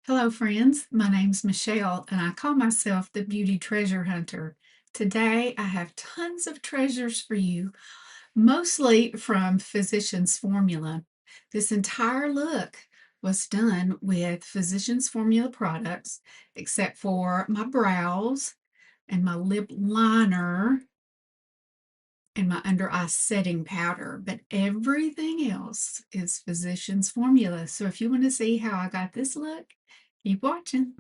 Hello, friends. My name's Michelle, and I call myself the Beauty Treasure Hunter. Today, I have tons of treasures for you, mostly from Physicians Formula. This entire look was done with Physicians Formula products, except for my brows and my lip liner and my under eye setting powder, but everything else is Physicians Formula. So if you want to see how I got this look, keep watching.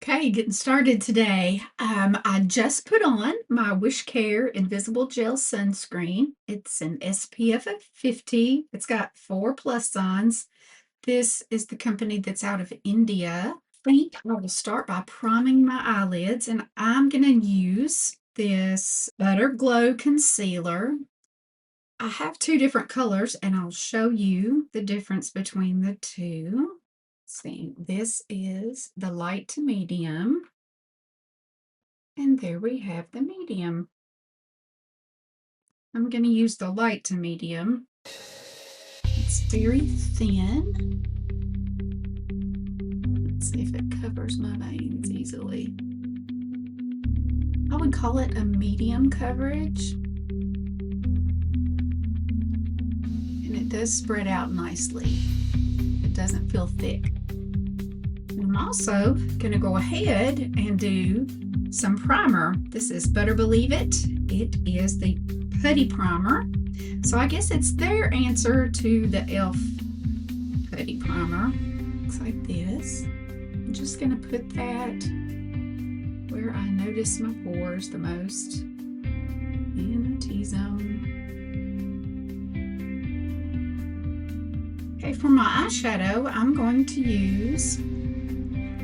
Okay, getting started today. I just put on my Wish Care Invisible Gel Sunscreen. It's an SPF of 50. It's got 4 plus signs. This is the company that's out of India. I think I will start by priming my eyelids, and I'm going to use this Butter Glow Concealer. I have 2 different colors, and I'll show you the difference between the two. See, this is the light to medium, and there we have the medium. I'm going to use the light to medium. It's very thin. Let's see if it covers my veins easily. I would call it a medium coverage. And it does spread out nicely. It doesn't feel thick. I'm also going to go ahead and do some primer. This is Better Believe It. It is the Putty primer. So I guess it's their answer to the e.l.f. Putty primer. Looks like this. I'm just going to put that where I notice my pores the most, in the T-zone. Okay, for my eyeshadow, I'm going to use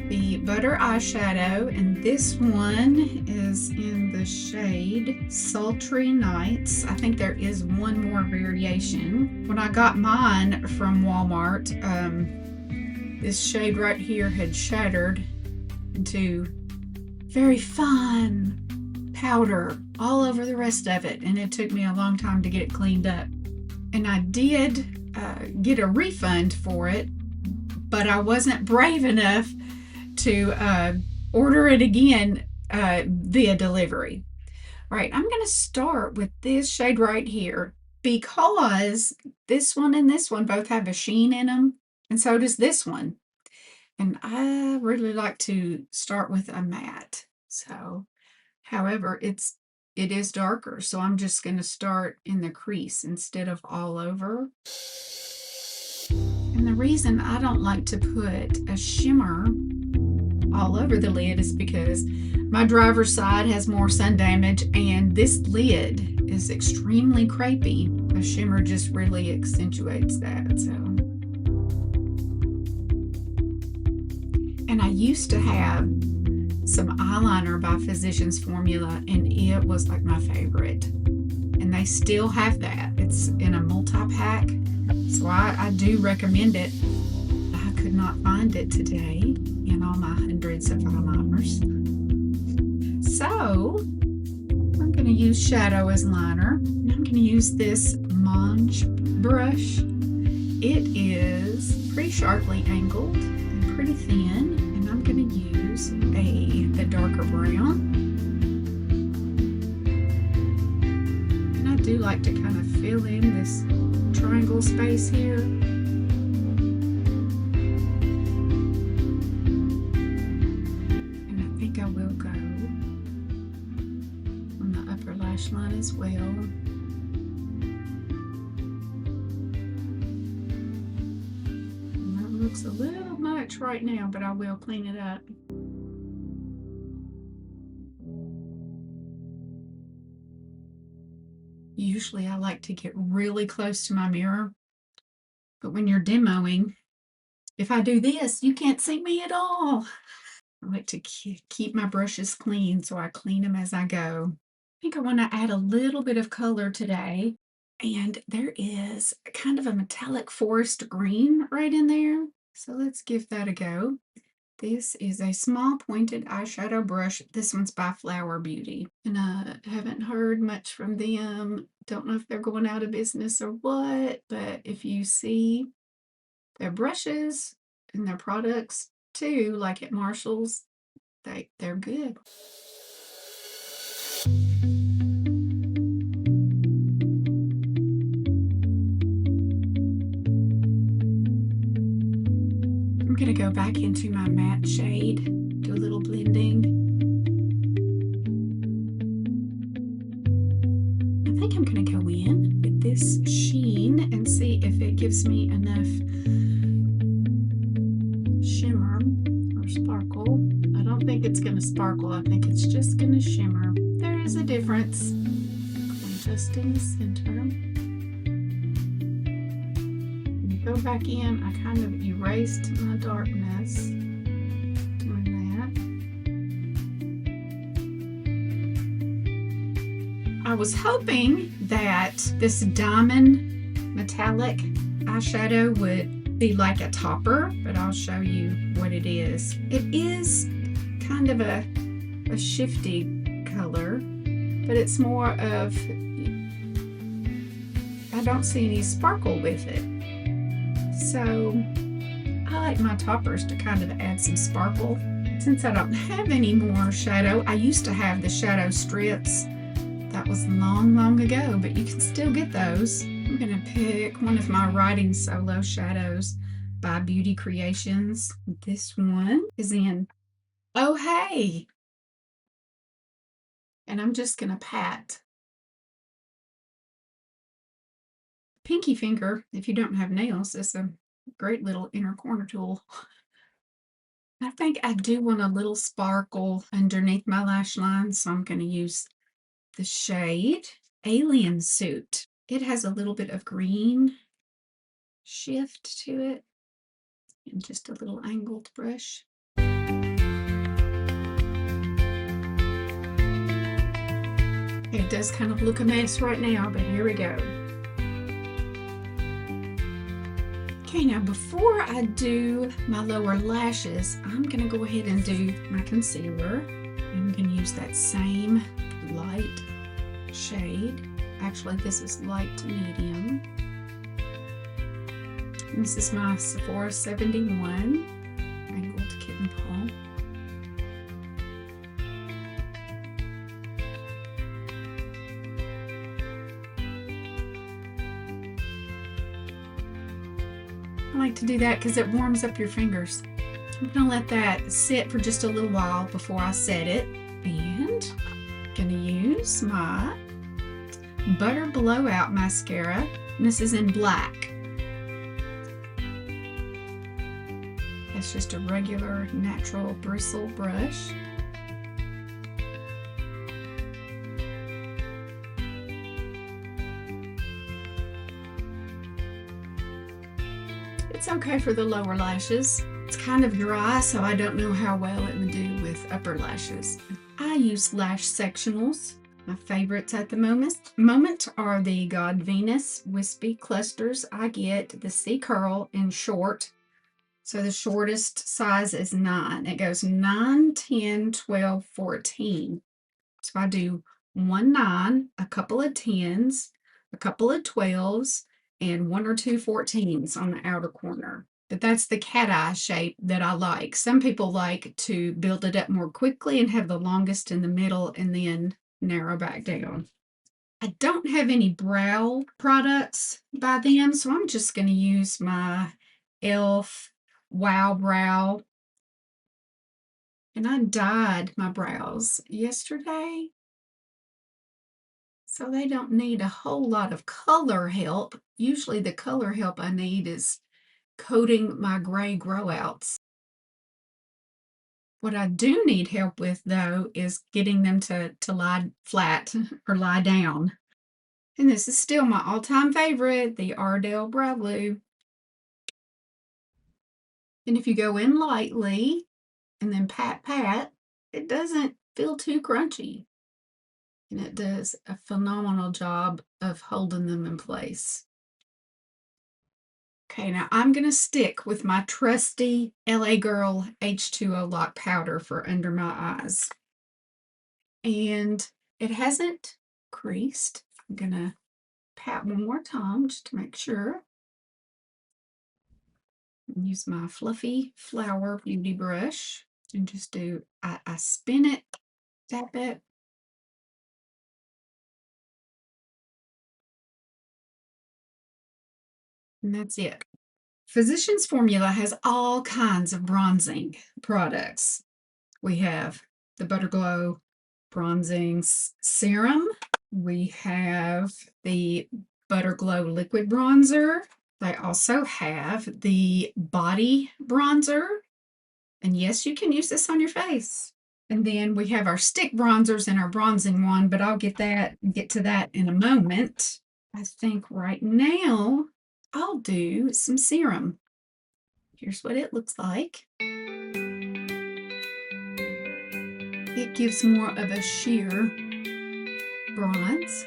the Butter Eyeshadow, and this one is in the shade Sultry Nights. I think there is one more variation. When I got mine from Walmart, this shade right here had shattered into very fine powder all over the rest of it, and it took me a long time to get it cleaned up. And I did get a refund for it, but I wasn't brave enough to order it again via delivery. All right, I'm going to start with this shade right here because this one and this one both have a sheen in them, and so does this one. And I really like to start with a matte. So, however, it is darker, so I'm just going to start in the crease instead of all over. And the reason I don't like to put a shimmer all over the lid is because my driver's side has more sun damage, and this lid is extremely crepey. A shimmer just really accentuates that. So, and I used to have some eyeliner by Physicians Formula, and it was like my favorite. And they still have that. It's in a multi-pack, so I do recommend it. I could not find it today in all my hundreds of eyeliners. So I'm going to use shadow as liner. And I'm going to use this Monge brush. It is pretty sharply angled and pretty thin, and I'm going to use the darker brown. And I do like to kind of fill in this triangle space here. Line as well. And that looks a little much right now, but I will clean it up. Usually I like to get really close to my mirror, but when you're demoing, if I do this, you can't see me at all. I like to keep my brushes clean, so I clean them as I go. I think I want to add a little bit of color today, and there is kind of a metallic forest green right in there, so let's give that a go. This is a small pointed eyeshadow brush. This one's by Flower Beauty. And I haven't heard much from them. Don't know if they're going out of business or what, but if you see their brushes and their products too, like at Marshall's, they're good. I'm gonna go back into my matte shade, do a little blending. I think I'm gonna go in with this sheen and see if it gives me enough shimmer or sparkle. I don't think it's gonna sparkle. I think it's just gonna shimmer. There is a difference. Just in the center. Go back in, I kind of erased my darkness doing that. I was hoping that this diamond metallic eyeshadow would be like a topper, but I'll show you what it is. It is kind of a shifty color, but it's more of, I don't see any sparkle with it. So I like my toppers to kind of add some sparkle. Since I don't have any more shadow, I used to have the shadow strips. That was long, long ago, but you can still get those. I'm gonna pick one of my writing solo shadows by Beauty Creations. This one is in Oh Hey! And I'm just gonna pat. Pinky finger, if you don't have nails, is a great little inner corner tool. I think I do want a little sparkle underneath my lash line, so I'm going to use the shade Alien Suit. It has a little bit of green shift to it, and just a little angled brush. It does kind of look a mess right now, but here we go. Okay, now before I do my lower lashes, I'm gonna go ahead and do my concealer. I'm gonna use that same light shade. Actually, this is light to medium. And this is my Sephora 71 angled kitten paw. I like to do that because it warms up your fingers. I'm gonna let that sit for just a little while before I set it. And I'm gonna use my Butter Blowout mascara. And this is in black. That's just a regular natural bristle brush. It's okay for the lower lashes. It's kind of dry, so I don't know how well it would do with upper lashes. I use lash sectionals. My favorites at the moment are the God Venus Wispy Clusters. I get the C Curl in short. So the shortest size is 9. It goes 9, 10, 12, 14. So I do 1 9, a couple of 10s, a couple of 12s, and 1 or 2 14s on the outer corner. But that's the cat eye shape that I like. Some people like to build it up more quickly and have the longest in the middle and then narrow back down. I don't have any brow products by them, so I'm just going to use my e.l.f. Wow Brow. And I dyed my brows yesterday, so they don't need a whole lot of color help. Usually the color help I need is coating my gray grow outs. What I do need help with, though, is getting them to lie flat or lie down. And this is still my all-time favorite, the Ardell Brow Glue. And if you go in lightly and then pat, pat, it doesn't feel too crunchy. And it does a phenomenal job of holding them in place. Okay, now I'm going to stick with my trusty LA Girl H2O Lock Powder for under my eyes. And it hasn't creased. I'm going to pat one more time just to make sure. Use my fluffy flower beauty brush and just do, I spin it, tap it. And that's it. Physicians Formula has all kinds of bronzing products. We have the Butter Glow Bronzing Serum. We have the Butter Glow Liquid Bronzer. They also have the Body Bronzer. And yes, you can use this on your face. And then we have our stick bronzers and our bronzing one, but I'll get to that in a moment. I think right now I'll do some serum. Here's what it looks like. It gives more of a sheer bronze.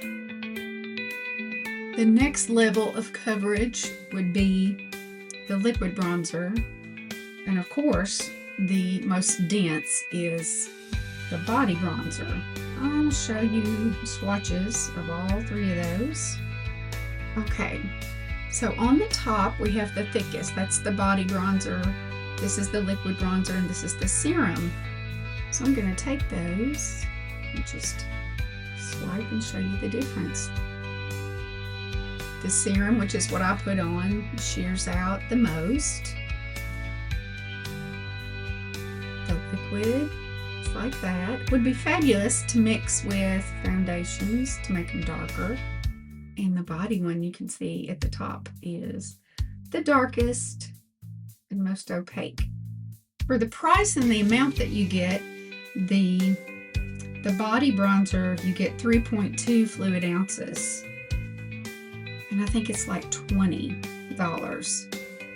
The next level of coverage would be the liquid bronzer. And of course, the most dense is the body bronzer. I'll show you swatches of all three of those. Okay, so on the top we have the thickest, that's the body bronzer. This is the liquid bronzer and this is the serum. So I'm going to take those and just swipe and show you the difference. The serum, which is what I put on, shears out the most. The liquid, it's like that. Would be fabulous to mix with foundations to make them darker. And the body one, you can see at the top, is the darkest and most opaque. For the price and the amount that you get, the body bronzer, you get 3.2 fluid ounces. And I think it's like $20.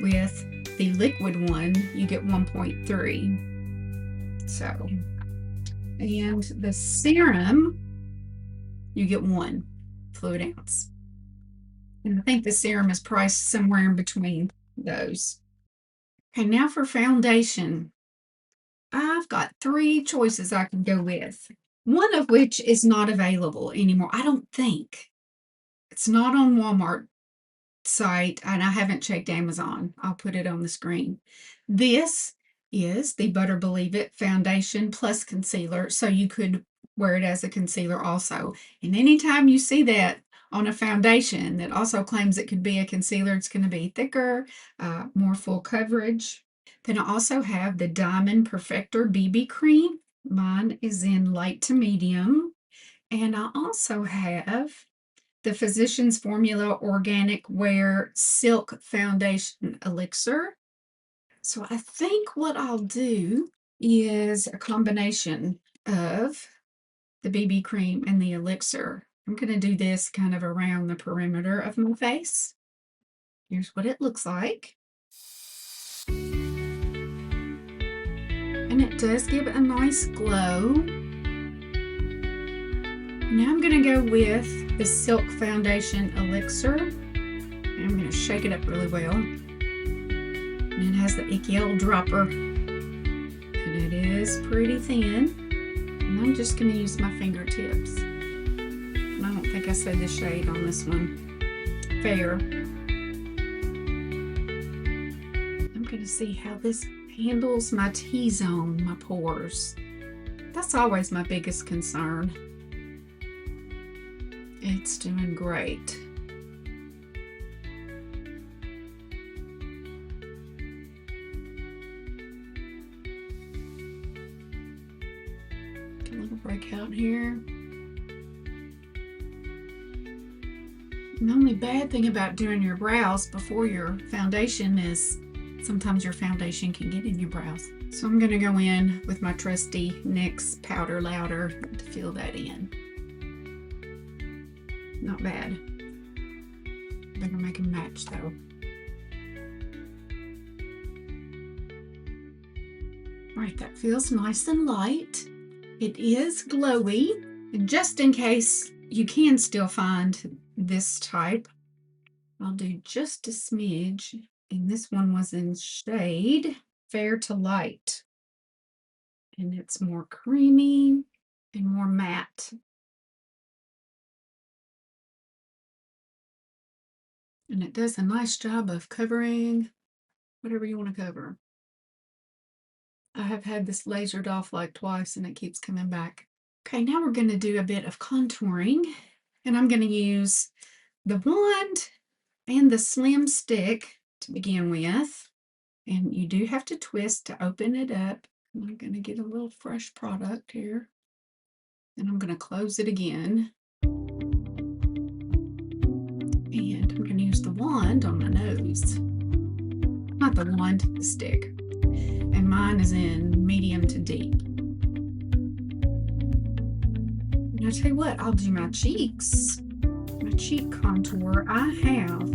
With the liquid one, you get 1.3. So, and the serum, you get 1 fluid ounce. And I think the serum is priced somewhere in between those. Okay, now for foundation. I've got 3 choices I can go with. One of which is not available anymore. I don't think. It's not on Walmart site, and I haven't checked Amazon. I'll put it on the screen. This is the Butter Believe It Foundation plus concealer, so you could wear it as a concealer also. And anytime you see that on a foundation that also claims it could be a concealer, it's going to be thicker, more full coverage. Then I also have the Diamond Perfector BB Cream. Mine is in light to medium. And I also have the Physicians Formula Organic Wear Silk Foundation Elixir. So I think what I'll do is a combination of the BB cream and the elixir. I'm going to do this kind of around the perimeter of my face. Here's what it looks like. And it does give a nice glow. Now I'm going to go with the Silk Foundation Elixir. And I'm going to shake it up really well. And it has the icky old dropper. And it is pretty thin. And I'm just going to use my fingertips. And I don't think I said the shade on this one. Fair. I'm going to see how this handles my T-zone, my pores. That's always my biggest concern. It's doing great. Get a little breakout here. And the only bad thing about doing your brows before your foundation is sometimes your foundation can get in your brows. So I'm going to go in with my trusty NYX Powder Louder to fill that in. Not bad. Better make them match though. Right, that feels nice and light. It is glowy. Just in case you can still find this type, I'll do just a smidge And this one was in shade Fair to Light. And it's more creamy and more matte. And it does a nice job of covering whatever you want to cover. I have had this lasered off like twice and it keeps coming back. Okay, now we're going to do a bit of contouring. And I'm going to use the wand and the slim stick to begin with. And you do have to twist to open it up. I'm going to get a little fresh product here. And I'm going to close it again. And I'm going to use the wand on my nose. Not the wand, the stick. And mine is in medium to deep. And I'll tell you what, I'll do my cheeks. My cheek contour, I have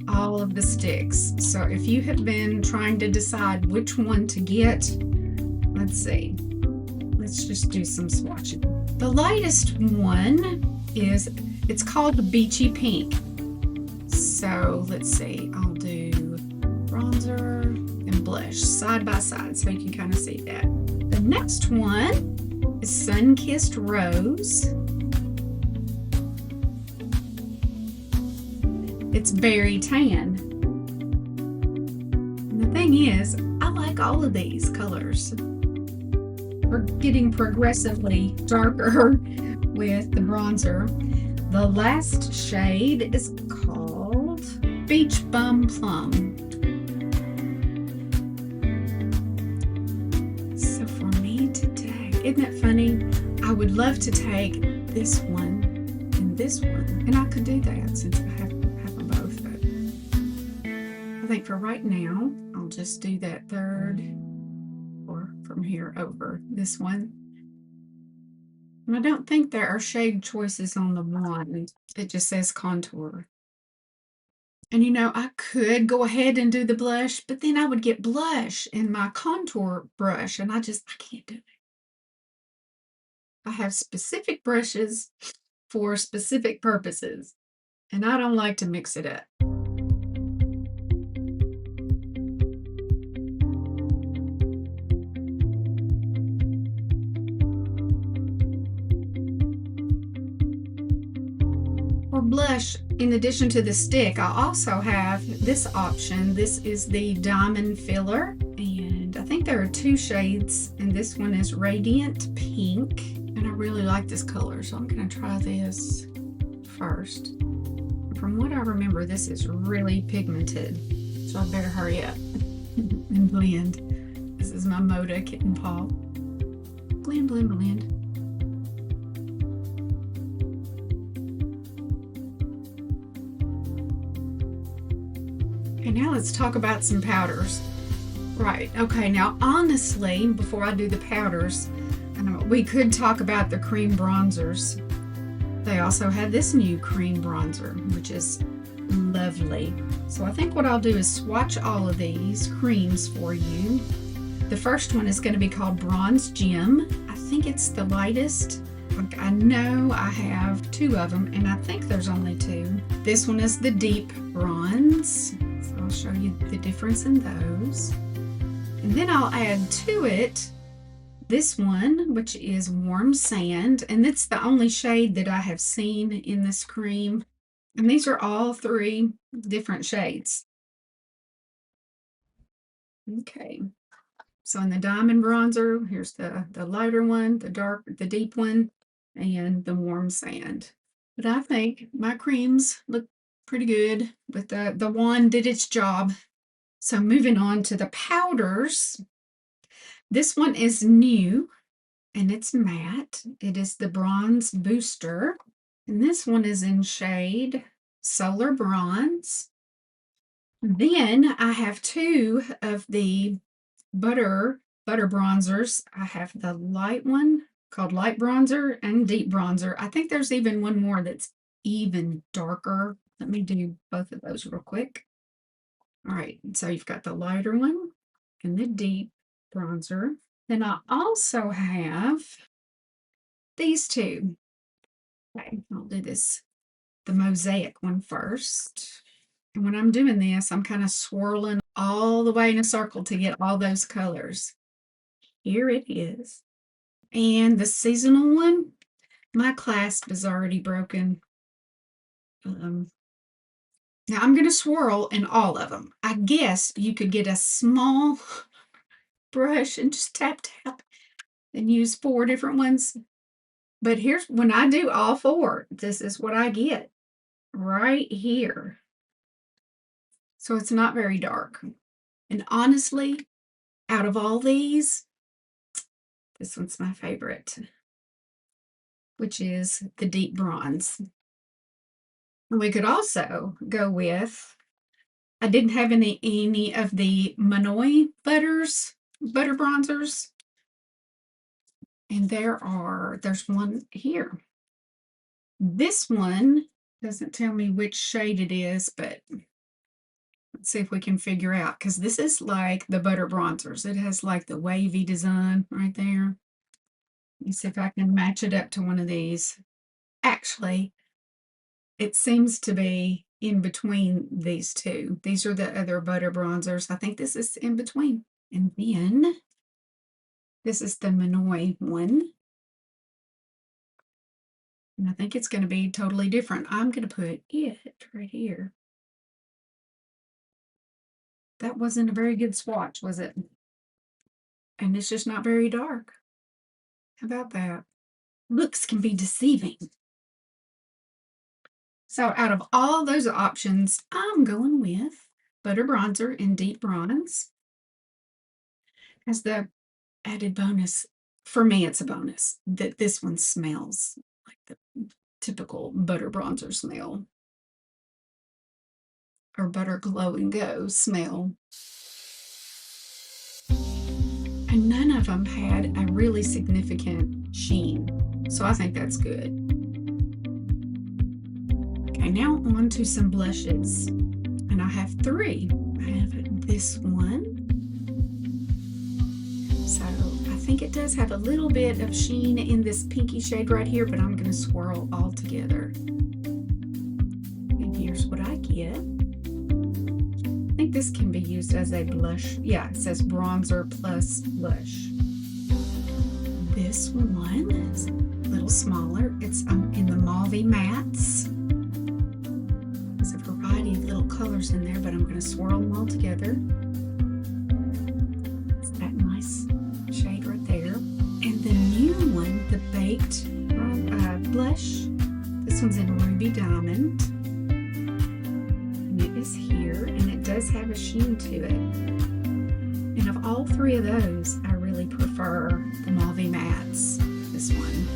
all of the sticks. So if you have been trying to decide which one to get, let's see. Let's just do some swatching. The lightest one is, it's called Beachy Pink. So let's see, I'll do bronzer and blush side by side so you can kind of see that. The next one is Sun-Kissed Rose. It's Berry Tan. And the thing is, I like all of these colors. We're getting progressively darker with the bronzer. The last shade is called Beach Bum Plum. So for me today, isn't it funny? I would love to take this one and this one, and I could do that since I have them both. But I think for right now, I'll just do that third, or from here over this one. And I don't think there are shade choices on the wand. It just says contour. And you know, I could go ahead and do the blush, but then I would get blush in my contour brush, and I can't do it. I have specific brushes for specific purposes, and I don't like to mix it up. For blush, in addition to the stick, I also have this option. This is the Diamond Filler, and I think there are two shades, and this one is Radiant Pink, and I really like this color, so I'm going to try this first. From what I remember, this is really pigmented, so I better hurry up and blend. This is my Moda Kitten Paw. Blend, blend, blend. Okay, now let's talk about some powders. Right, okay, now honestly, before I do the powders, we could talk about the cream bronzers. They also have this new cream bronzer, which is lovely. So I think what I'll do is swatch all of these creams for you. The first one is going to be called Bronze Gem. I think it's the lightest. I know I have two of them, and I think there's only two. This one is the Deep Bronze. So I'll show you the difference in those. And then I'll add to it this one, which is Warm Sand, and it's the only shade that I have seen in this cream. And these are all three different shades. Okay, so in the Diamond Bronzer, here's the lighter one, the deep one, and the Warm Sand. But I think my creams look pretty good, but the wand did its job. So moving on to the powders. This one is new, and it's matte. It is the Bronze Booster. And this one is in shade Solar Bronze. Then I have two of the butter bronzers. I have the light one called Light Bronzer and Deep Bronzer. I think there's even one more that's even darker. Let me do both of those real quick. All right, so you've got the lighter one and the deep bronzer. Then I also have these two. Okay, I'll do the Mosaic one first. And when I'm doing this, I'm kind of swirling all the way in a circle to get all those colors. Here it is. And the seasonal one, my clasp is already broken. Now I'm going to swirl in all of them. I guess you could get a small brush and just tap, tap, and use 4 different ones. But here's, when I do all 4, this is what I get right here. So it's not very dark. And honestly, out of all these, this one's my favorite, which is the deep bronze. And we could also go with, I didn't have any of the Manoi butter bronzers. And there's one here. This one doesn't tell me which shade it is, but let's see if we can figure out, because this is like the butter bronzers. It has like the wavy design right there. Let me see if I can match it up to one of these. Actually, it seems to be in between these two. These are the other butter bronzers. I think this is in between. And then this is the Manoi one. And I think it's going to be totally different. I'm going to put it right here. That wasn't a very good swatch, was it? And it's just not very dark. How about that? Looks can be deceiving. So out of all those options, I'm going with butter bronzer in deep bronze. As the added bonus, for me it's a bonus, that this one smells like the typical butter bronzer smell. Or butter glow and go smell. And none of them had a really significant sheen. So I think that's good. Okay, now on to some blushes. And I have 3. I have this one. So I think it does have a little bit of sheen in this pinky shade right here, but I'm going to swirl all together. And here's what I get. I think this can be used as a blush. Yeah, it says bronzer plus blush. This one is a little smaller. It's in the mauvey mattes. There's a variety of little colors in there, but I'm going to swirl them all together. It's that nice shade right there. And the new one, the baked blush. This one's in Ruby Diamond. And it is here, and it does have a sheen to it. And of all 3 of those, I really prefer the mauvey mattes, this one.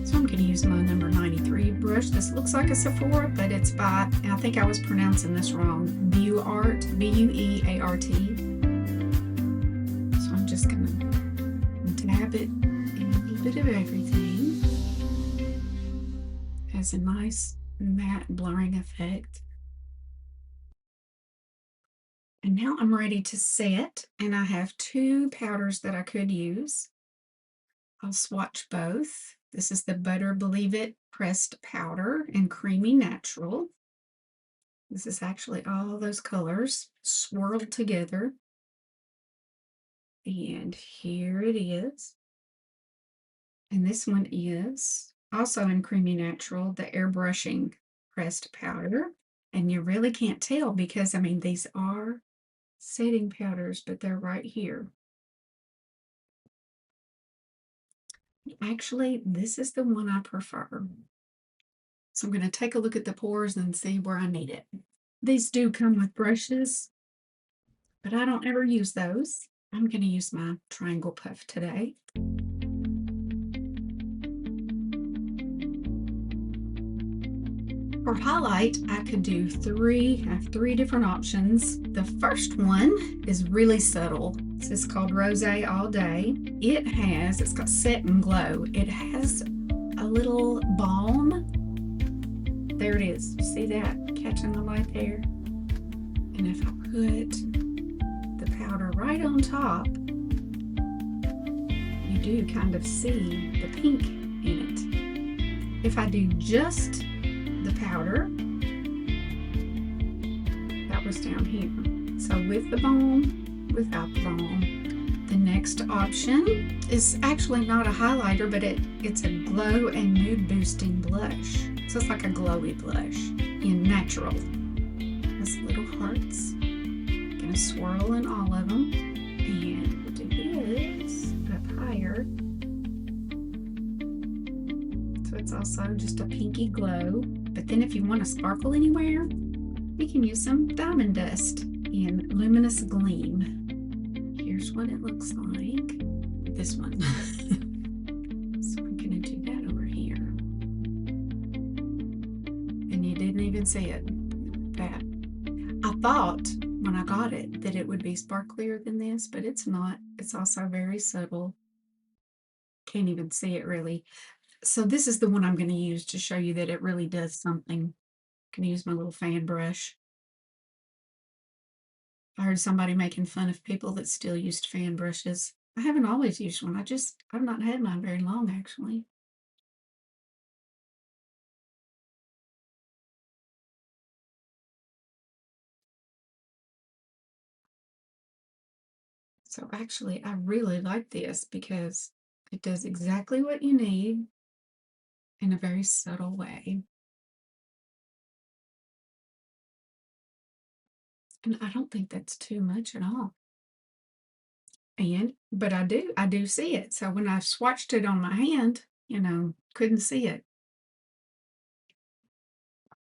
So I'm going to use my number 93 brush. This looks like a Sephora, but it's by, I think I was pronouncing this wrong, Bueart, B-U-E-A-R-T. So I'm just going to dab it in a little bit of everything. Has a nice matte blurring effect. And now I'm ready to set, and I have 2 powders that I could use. I'll swatch both. This is the Butter Believe It Pressed Powder in Creamy Natural. This is actually all those colors swirled together. And here it is. And this one is also in Creamy Natural, the Airbrushing Pressed Powder. And you really can't tell because, I mean, these are setting powders, but they're right here. Actually, this is the one I prefer. So I'm going to take a look at the pores and see where I need it. These do come with brushes, but I don't ever use those. I'm going to use my triangle puff today. For highlight, I could do 3. I have 3 different options. The first one is really subtle. This is called Rosé All Day. It's got Set and Glow. It has a little balm. There it is. You see that catching the light there? And if I put the powder right on top, you do kind of see the pink in it. If I do just the powder, part was down here. So with the balm, without the balm. The next option is actually not a highlighter, but it's a glow and mood boosting blush. So it's like a glowy blush in natural. Has little hearts. Gonna swirl in all of them. And we'll do this up higher. So it's also just a pinky glow. But then if you want to sparkle anywhere, you can use some diamond dust in Luminous Gleam. Here's what it looks like. This one. So I'm gonna do that over here. And you didn't even see it. That. I thought when I got it that it would be sparklier than this, but it's not. It's also very subtle. Can't even see it really. So this is the one I'm going to use to show you that it really does something. I'm going to use my little fan brush. I heard somebody making fun of people that still used fan brushes. I haven't always used one. I've not had mine very long actually. So actually, I really like this because it does exactly what you need in a very subtle way. And I don't think that's too much at all. But I do see it. So when I swatched it on my hand, couldn't see it.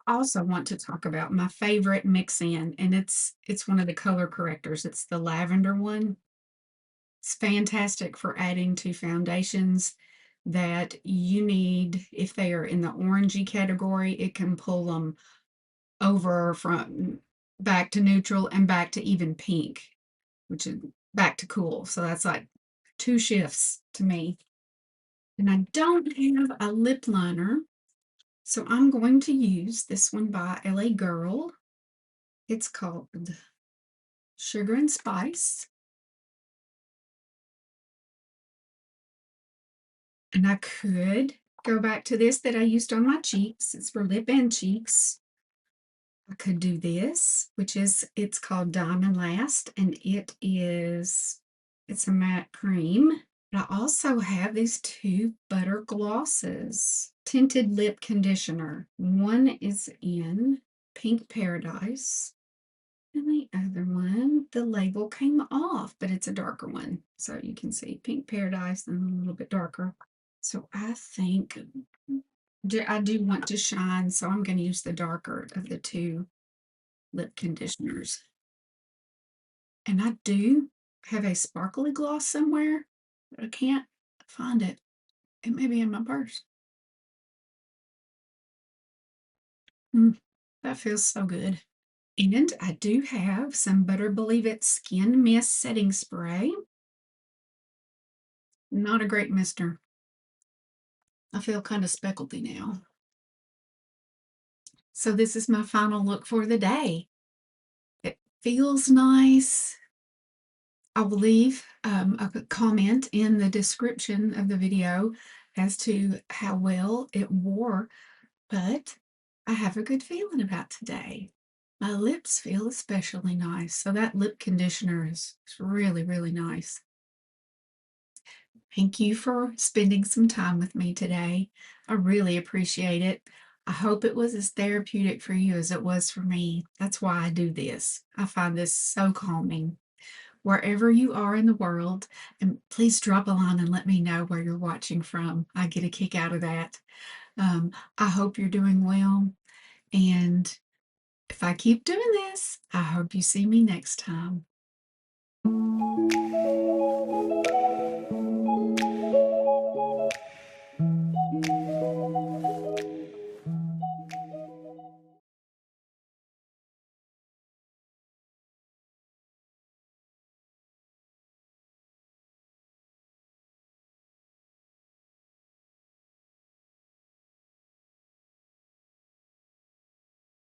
I also want to talk about my favorite mix-in, and it's one of the color correctors. It's the lavender one. It's fantastic for adding to foundations that you need. If they are in the orangey category, it can pull them over from back to neutral and back to even pink, which is back to cool. So that's like 2 shifts to me. And I don't have a lip liner, so I'm going to use this one by LA Girl. It's called Sugar and Spice. And I could go back to this that I used on my cheeks. It's for lip and cheeks. I could do this, it's called Diamond Last, and it's a matte cream. I also have these 2 butter glosses, tinted lip conditioner. One is in Pink Paradise, and the other one, the label came off, but it's a darker one. So you can see Pink Paradise and a little bit darker. So I think I do want to shine, so I'm going to use the darker of the 2 lip conditioners. And I do have a sparkly gloss somewhere, but I can't find it. It may be in my purse. That feels so good. And I do have some Butter Believe It Skin Mist Setting Spray. Not a great mister. I feel kind of speckledy now. So this is my final look for the day. It feels nice. I will leave a comment in the description of the video as to how well it wore, but I have a good feeling about today. My lips feel especially nice, so that lip conditioner is really, really nice. Thank you for spending some time with me today. I really appreciate it. I hope it was as therapeutic for you as it was for me. That's why I do this. I find this so calming. Wherever you are in the world, and please drop a line and let me know where you're watching from. I get a kick out of that. I hope you're doing well. And if I keep doing this, I hope you see me next time.